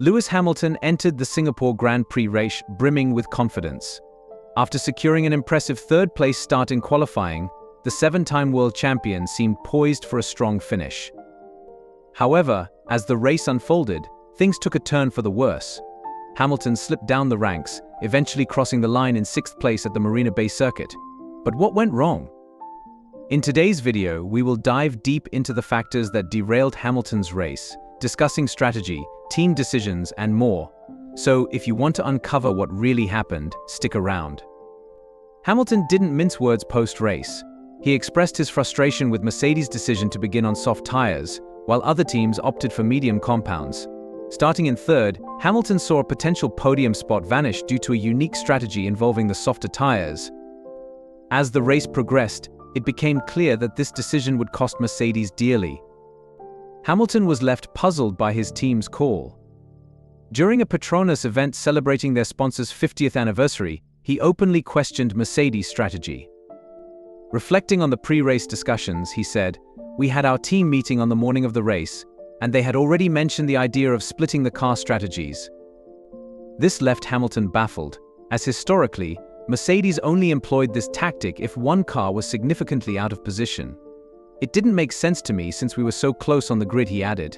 Lewis Hamilton entered the Singapore Grand Prix race brimming with confidence. After securing an impressive third-place start in qualifying, the seven-time world champion seemed poised for a strong finish. However, as the race unfolded, things took a turn for the worse. Hamilton slipped down the ranks, eventually crossing the line in sixth place at the Marina Bay Circuit. But what went wrong? In today's video, we will dive deep into the factors that derailed Hamilton's race, discussing strategy, team decisions, and more. So, if you want to uncover what really happened, stick around. Hamilton didn't mince words post-race. He expressed his frustration with Mercedes' decision to begin on soft tires, while other teams opted for medium compounds. Starting in third, Hamilton saw a potential podium spot vanish due to a unique strategy involving the softer tires. As the race progressed, it became clear that this decision would cost Mercedes dearly. Hamilton was left puzzled by his team's call. During a Petronas event celebrating their sponsor's 50th anniversary, he openly questioned Mercedes' strategy. Reflecting on the pre-race discussions, he said, "We had our team meeting on the morning of the race, and they had already mentioned the idea of splitting the car strategies." This left Hamilton baffled, as historically, Mercedes only employed this tactic if one car was significantly out of position. "It didn't make sense to me since we were so close on the grid," he added.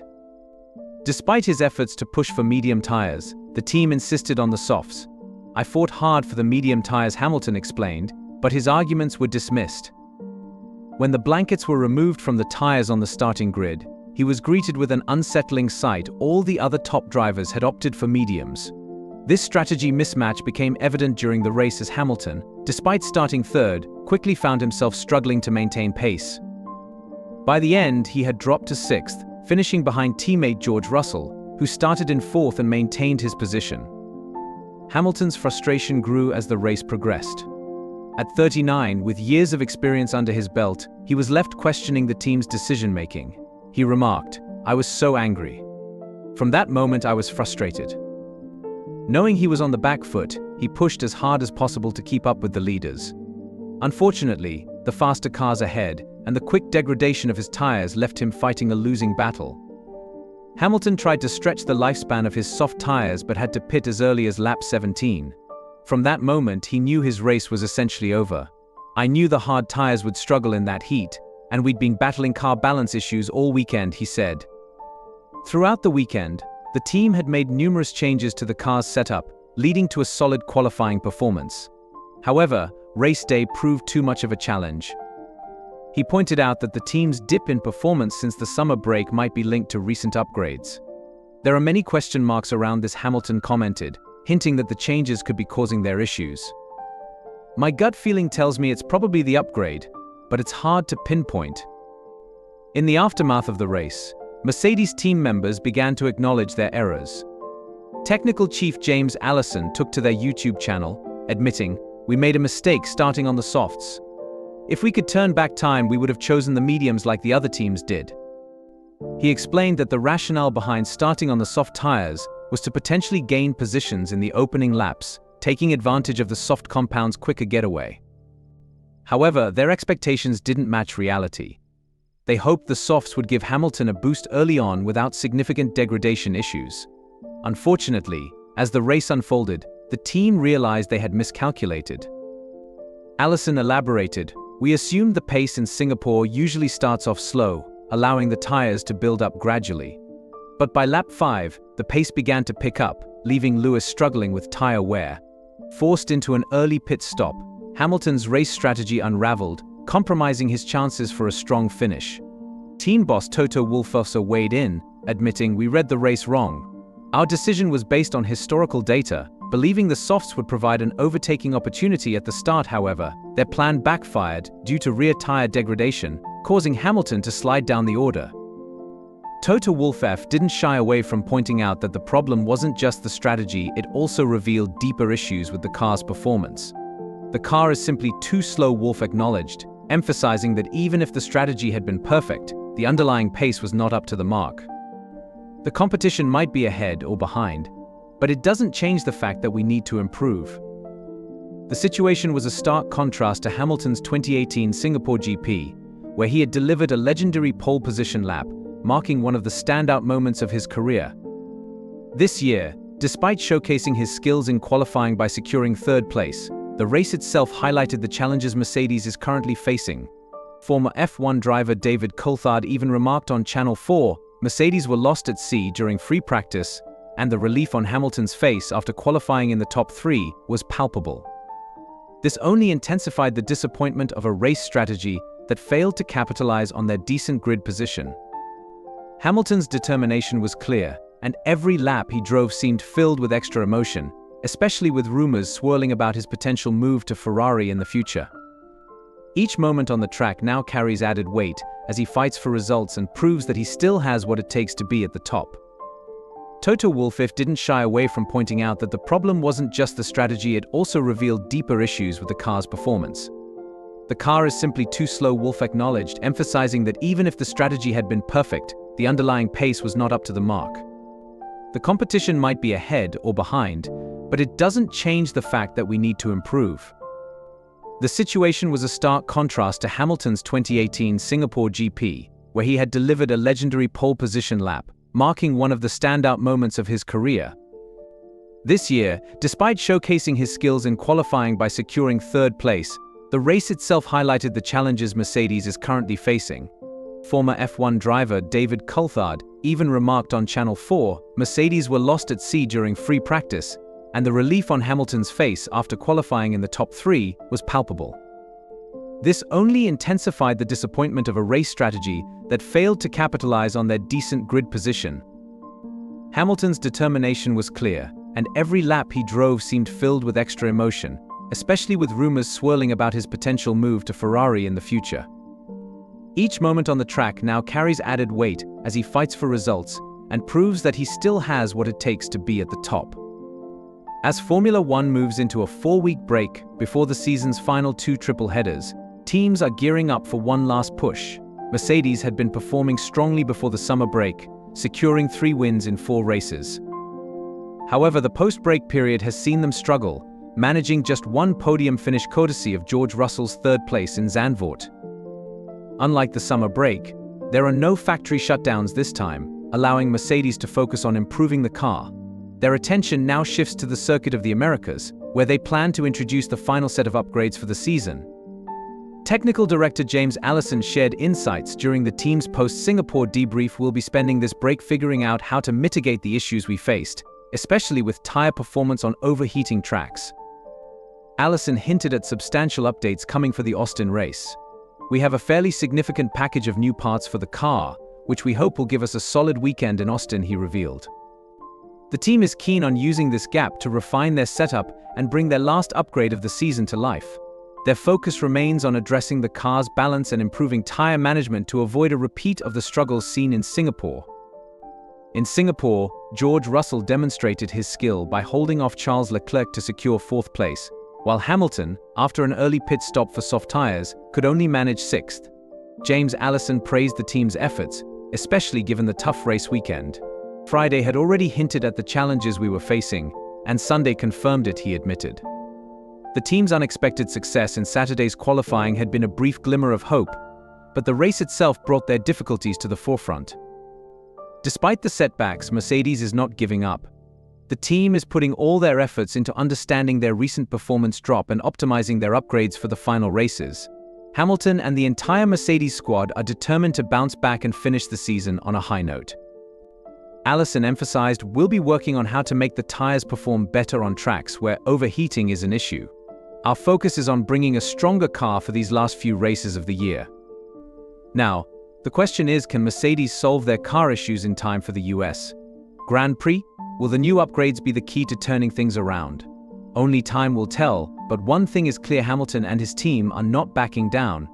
Despite his efforts to push for medium tires, the team insisted on the softs. "I fought hard for the medium tires," Hamilton explained, but his arguments were dismissed. When the blankets were removed from the tires on the starting grid, he was greeted with an unsettling sight: all the other top drivers had opted for mediums. This strategy mismatch became evident during the race as Hamilton, despite starting third, quickly found himself struggling to maintain pace. By the end, he had dropped to sixth, finishing behind teammate George Russell, who started in fourth and maintained his position. Hamilton's frustration grew as the race progressed. At 39, with years of experience under his belt, he was left questioning the team's decision-making. He remarked, "I was so angry. From that moment, I was frustrated." Knowing he was on the back foot, he pushed as hard as possible to keep up with the leaders. Unfortunately, the faster cars ahead and the quick degradation of his tires left him fighting a losing battle. Hamilton tried to stretch the lifespan of his soft tires but had to pit as early as lap 17. From that moment, he knew his race was essentially over. "I knew the hard tires would struggle in that heat, and we'd been battling car balance issues all weekend," he said. Throughout the weekend, the team had made numerous changes to the car's setup, leading to a solid qualifying performance. However, race day proved too much of a challenge. He pointed out that the team's dip in performance since the summer break might be linked to recent upgrades. "There are many question marks around this," Hamilton commented, hinting that the changes could be causing their issues. "My gut feeling tells me it's probably the upgrade, but it's hard to pinpoint." In the aftermath of the race, Mercedes team members began to acknowledge their errors. Technical chief James Allison took to their YouTube channel, admitting, "We made a mistake starting on the softs. If we could turn back time, we would have chosen the mediums like the other teams did." He explained that the rationale behind starting on the soft tires was to potentially gain positions in the opening laps, taking advantage of the soft compound's quicker getaway. However, their expectations didn't match reality. They hoped the softs would give Hamilton a boost early on without significant degradation issues. Unfortunately, as the race unfolded, the team realized they had miscalculated. Allison elaborated, "We assumed the pace in Singapore usually starts off slow, allowing the tires to build up gradually. But by lap 5, the pace began to pick up, leaving Lewis struggling with tire wear. Forced into an early pit stop, Hamilton's race strategy unraveled, compromising his chances for a strong finish. Team boss Toto Wolff also weighed in, admitting, "We read the race wrong. Our decision was based on historical data, believing the softs would provide an overtaking opportunity at the start. However, their plan backfired due to rear tire degradation, causing Hamilton to slide down the order." Toto Wolff didn't shy away from pointing out that the problem wasn't just the strategy, it also revealed deeper issues with the car's performance. "The car is simply too slow," Wolff acknowledged, emphasizing that even if the strategy had been perfect, the underlying pace was not up to the mark. "The competition might be ahead or behind, but it doesn't change the fact that we need to improve." The situation was a stark contrast to Hamilton's 2018 Singapore GP, where he had delivered a legendary pole position lap, marking one of the standout moments of his career. This year, despite showcasing his skills in qualifying by securing third place, the race itself highlighted the challenges Mercedes is currently facing. Former F1 driver David Coulthard even remarked on Channel 4, Mercedes were lost at sea during free practice, and the relief on Hamilton's face after qualifying in the top 3 was palpable. This only intensified the disappointment of a race strategy that failed to capitalize on their decent grid position. Hamilton's determination was clear, and every lap he drove seemed filled with extra emotion, especially with rumors swirling about his potential move to Ferrari in the future. Each moment on the track now carries added weight as he fights for results and proves that he still has what it takes to be at the top. Toto Wolff didn't shy away from pointing out that the problem wasn't just the strategy, it also revealed deeper issues with the car's performance. The car is simply too slow, Wolff acknowledged, emphasizing that even if the strategy had been perfect, the underlying pace was not up to the mark. The competition might be ahead or behind, but it doesn't change the fact that we need to improve. The situation was a stark contrast to Hamilton's 2018 Singapore GP, where he had delivered a legendary pole position lap, marking one of the standout moments of his career. This year, despite showcasing his skills in qualifying by securing third place, the race itself highlighted the challenges Mercedes is currently facing. Former F1 driver David Coulthard even remarked on Channel 4, Mercedes were lost at sea during free practice, and the relief on Hamilton's face after qualifying in the top 3 was palpable. This only intensified the disappointment of a race strategy that failed to capitalize on their decent grid position. Hamilton's determination was clear, and every lap he drove seemed filled with extra emotion, especially with rumors swirling about his potential move to Ferrari in the future. Each moment on the track now carries added weight as he fights for results and proves that he still has what it takes to be at the top. As Formula One moves into a 4-week break before the season's final 2 triple headers, teams are gearing up for one last push. Mercedes had been performing strongly before the summer break, securing 3 wins in 4 races. However, the post-break period has seen them struggle, managing just 1 podium finish courtesy of George Russell's 3rd place in Zandvoort. Unlike the summer break, there are no factory shutdowns this time, allowing Mercedes to focus on improving the car. Their attention now shifts to the Circuit of the Americas, where they plan to introduce the final set of upgrades for the season. Technical Director James Allison shared insights during the team's post-Singapore debrief. We'll be spending this break figuring out how to mitigate the issues we faced, especially with tire performance on overheating tracks. Allison hinted at substantial updates coming for the Austin race. We have a fairly significant package of new parts for the car, which we hope will give us a solid weekend in Austin, he revealed. The team is keen on using this gap to refine their setup and bring their last upgrade of the season to life. Their focus remains on addressing the car's balance and improving tire management to avoid a repeat of the struggles seen in Singapore. In Singapore, George Russell demonstrated his skill by holding off Charles Leclerc to secure 4th place, while Hamilton, after an early pit stop for soft tires, could only manage 6th. James Allison praised the team's efforts, especially given the tough race weekend. Friday had already hinted at the challenges we were facing, and Sunday confirmed it, he admitted. The team's unexpected success in Saturday's qualifying had been a brief glimmer of hope, but the race itself brought their difficulties to the forefront. Despite the setbacks, Mercedes is not giving up. The team is putting all their efforts into understanding their recent performance drop and optimizing their upgrades for the final races. Hamilton and the entire Mercedes squad are determined to bounce back and finish the season on a high note. Allison emphasized, "We'll be working on how to make the tires perform better on tracks where overheating is an issue. Our focus is on bringing a stronger car for these last few races of the year." Now, the question is, can Mercedes solve their car issues in time for the US Grand Prix? Will the new upgrades be the key to turning things around? Only time will tell, but one thing is clear: Hamilton and his team are not backing down.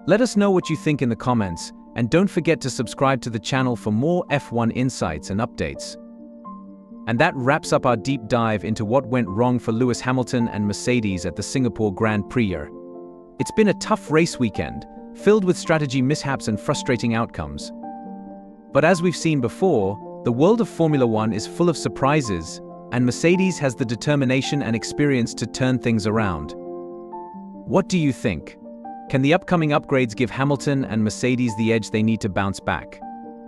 Let us know what you think in the comments, and don't forget to subscribe to the channel for more F1 insights and updates. And that wraps up our deep dive into what went wrong for Lewis Hamilton and Mercedes at the Singapore Grand Prix. It's been a tough race weekend, filled with strategy mishaps and frustrating outcomes. But as we've seen before, the world of Formula One is full of surprises, and Mercedes has the determination and experience to turn things around. What do you think? Can the upcoming upgrades give Hamilton and Mercedes the edge they need to bounce back?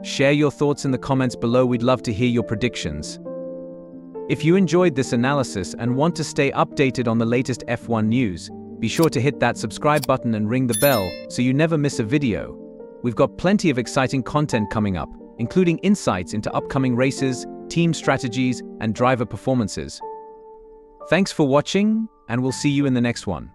Share your thoughts in the comments below, we'd love to hear your predictions. If you enjoyed this analysis and want to stay updated on the latest F1 news, be sure to hit that subscribe button and ring the bell so you never miss a video. We've got plenty of exciting content coming up, including insights into upcoming races, team strategies, and driver performances. Thanks for watching, and we'll see you in the next one.